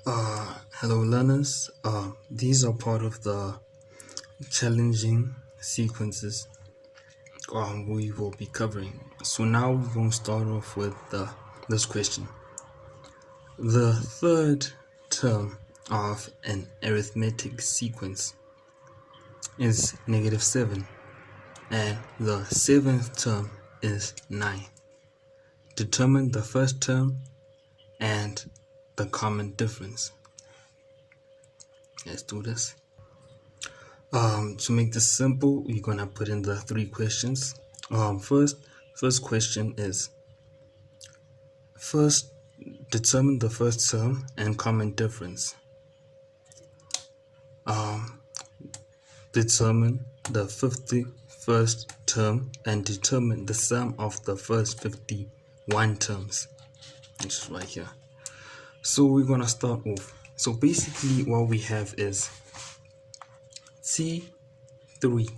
Hello learners, these are part of the challenging sequences we will be covering. So now we're going to start off with this question. The third term of an arithmetic sequence is -7 and the seventh term is 9. Determine the first term and the common difference. Let's do this. To make this simple, we're gonna put in the three questions. First question is determine the first term and common difference. Determine the 51st term and determine the sum of the first 51 terms, which is right here. So we're gonna start off. So basically what we have is T3,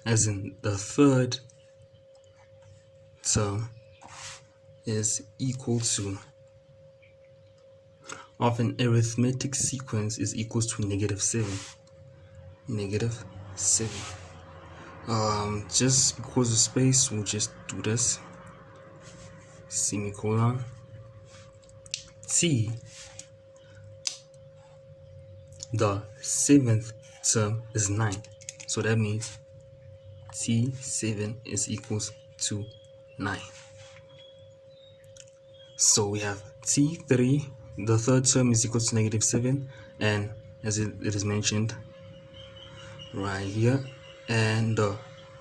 as in the third term, is equal to, of an arithmetic sequence, is equals to -7. Just because of space, we'll just do this. Semicolon. T, the seventh term, is 9. So that means T7 is equals to 9. So we have T3, the third term, is equal to -7, and as it is mentioned right here, and the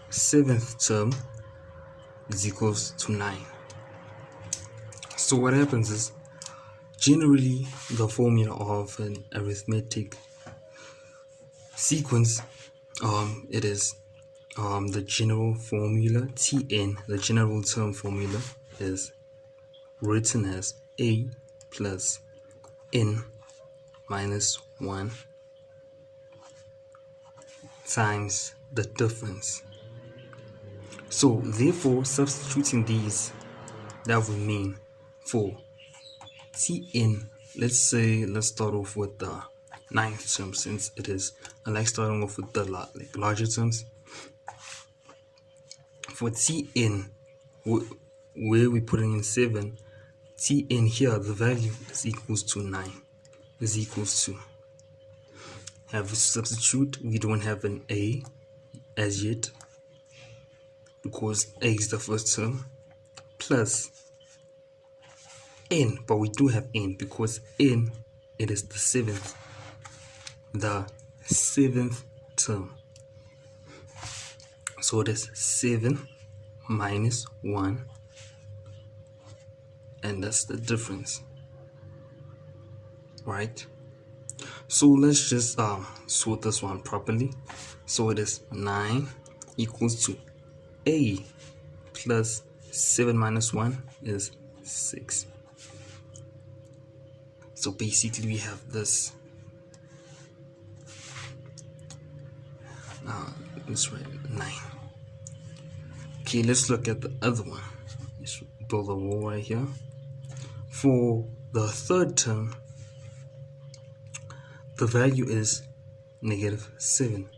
seventh term is equals to 9. So what happens is, generally the formula of an arithmetic sequence, it is the general formula Tn, the general term formula, is written as a plus n minus 1 times the difference. So therefore, substituting these, that would mean for Tn, let's start off with the ninth term, since it is, I like starting off with the larger terms. For Tn, where we put in 7, Tn here, the value is equals to 9, is equals to, have to substitute. We don't have an a as yet because a is the first term, plus n, but we do have n because n, it is the seventh term. So it is 7 minus 1, and that's the difference, right? So let's just sort this one properly. So it is 9 equals to a plus 7 minus 1 is 6. So basically we have this. Let's write 9. Okay, let's look at the other one. Let's build a wall right here. For the third term, the value is -7.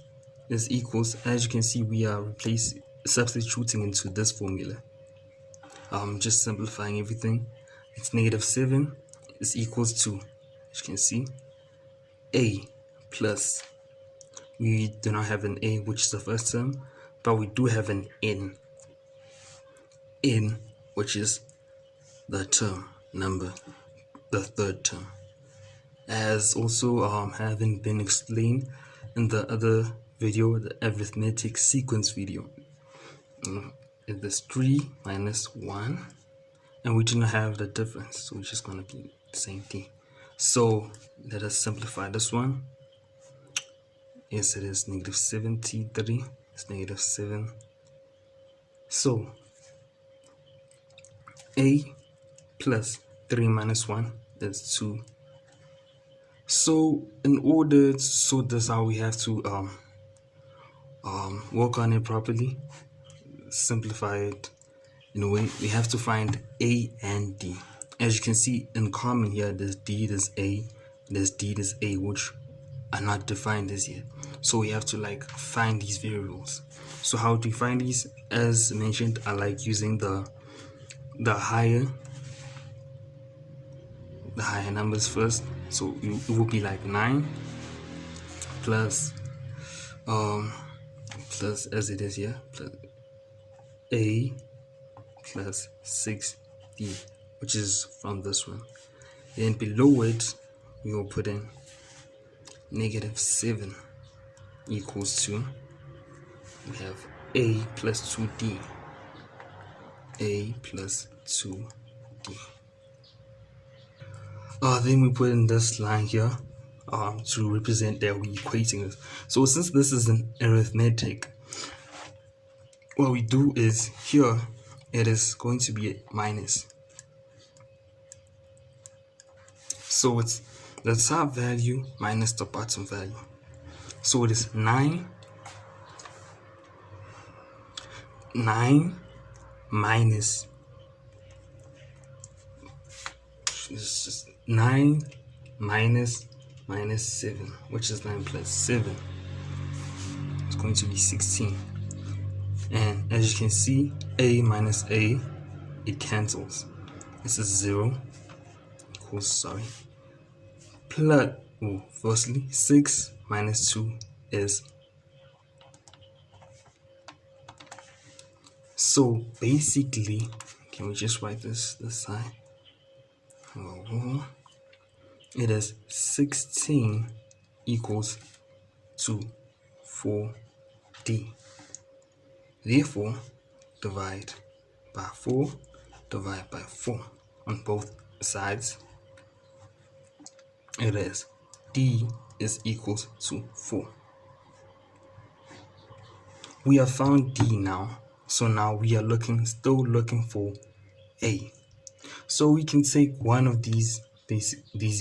Is equals, as you can see, we are substituting into this formula. Just simplifying everything. It's -7 is equals to, as you can see, a plus, we do not have an a, which is the first term, but we do have an n, which is the term number, the third term, as also having been explained in the other video, the arithmetic sequence video. It is 3 minus 1, and we do not have the difference, so it's just going to be the same thing. So let us simplify this one. Yes, it is -7. T3 is -7. So a plus 3 minus 1 is 2. So in order to sort this out, we have to work on it properly, simplify it in a way. We have to find a and d. As you can see in common here, there's d, there's a, there's D, there's A, which are not defined as yet. So we have to like find these variables. So how do you find these? As mentioned, I like using the higher numbers first. So it will be like 9 plus plus, as it is here, plus A plus 6D, which is from this one. Then below it we will put in -7 equals to, we have A plus 2D, A plus 2D. Then we put in this line here to represent that we're equating this. So since this is an arithmetic, what we do is here it is going to be a minus. So it's the top value minus the bottom value. So it is 9 minus, it's just 9 minus 7, which is 9 plus 7. It's going to be 16. And as you can see, A minus A, it cancels. This is 0 equals, plus, firstly, 6 minus 2 is. So basically, can we just write this side? It is 16 equals to 4D. Therefore, divide by 4, divide by 4 on both sides. It is D is equals to 4. We have found D now, so now we are still looking for A. So we can take one of these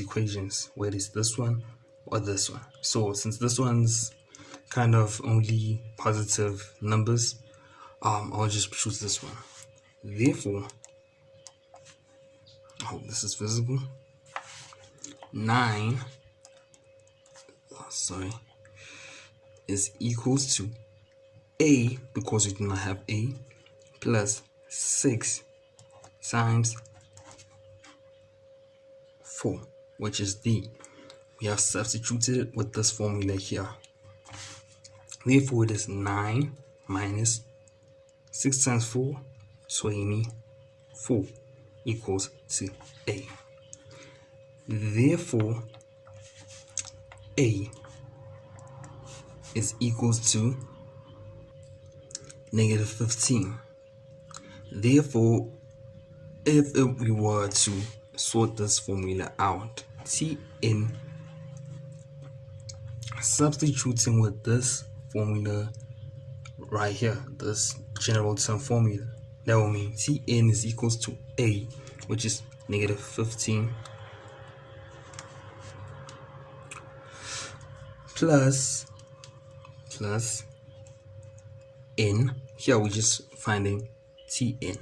equations, whether it's this one or this one. So since this one's kind of only positive numbers, I'll just choose this one. Therefore, I hope this is visible. 9 is equals to A, because we do not have A, plus 6 times 4, which is D. We have substituted it with this formula here. Therefore, it is 9 minus 6 times 4, 24, equals to A. Therefore, A is equals to -15. Therefore, if we were to sort this formula out, Tn, substituting with this formula right here, this general term formula, that will mean Tn is equals to A, which is -15, plus n. Here we're just finding Tn,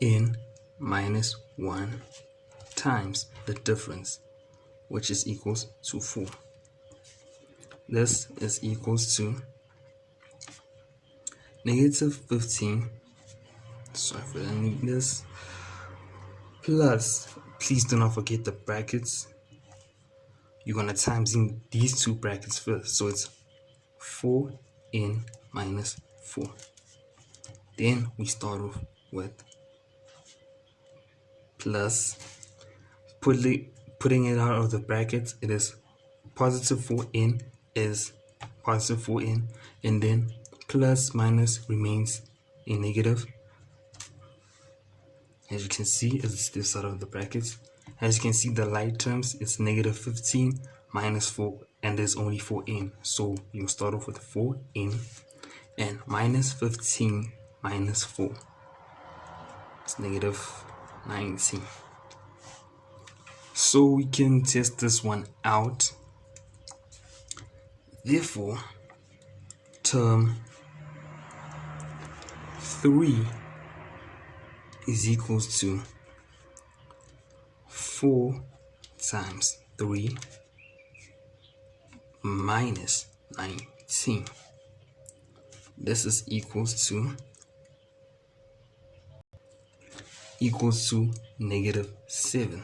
n minus 1 times the difference, which is equals to 4. This is equals to -15, sorry for the neatness, plus, please do not forget the brackets. You're going to times in these two brackets first, so it's 4n minus 4. Then we start off with plus, putting it out of the brackets, it is positive 4n is positive 4n, and then plus minus remains a negative. As you can see, it's this out of the brackets. As you can see, the light terms, it's -15 minus 4, and there's only 4n. So you start off with 4n, and -15 minus 4. It's -19. So we can test this one out. Therefore, term 3 is equals to 4 times 3 minus 19. This is equals to -7,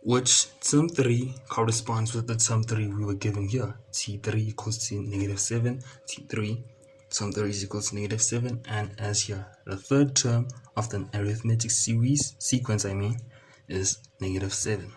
which term 3 corresponds with the term 3 we were given here. T3 equals to -7, T3 term 3 is equal to -7, and as here, the third term of the arithmetic sequence is -7.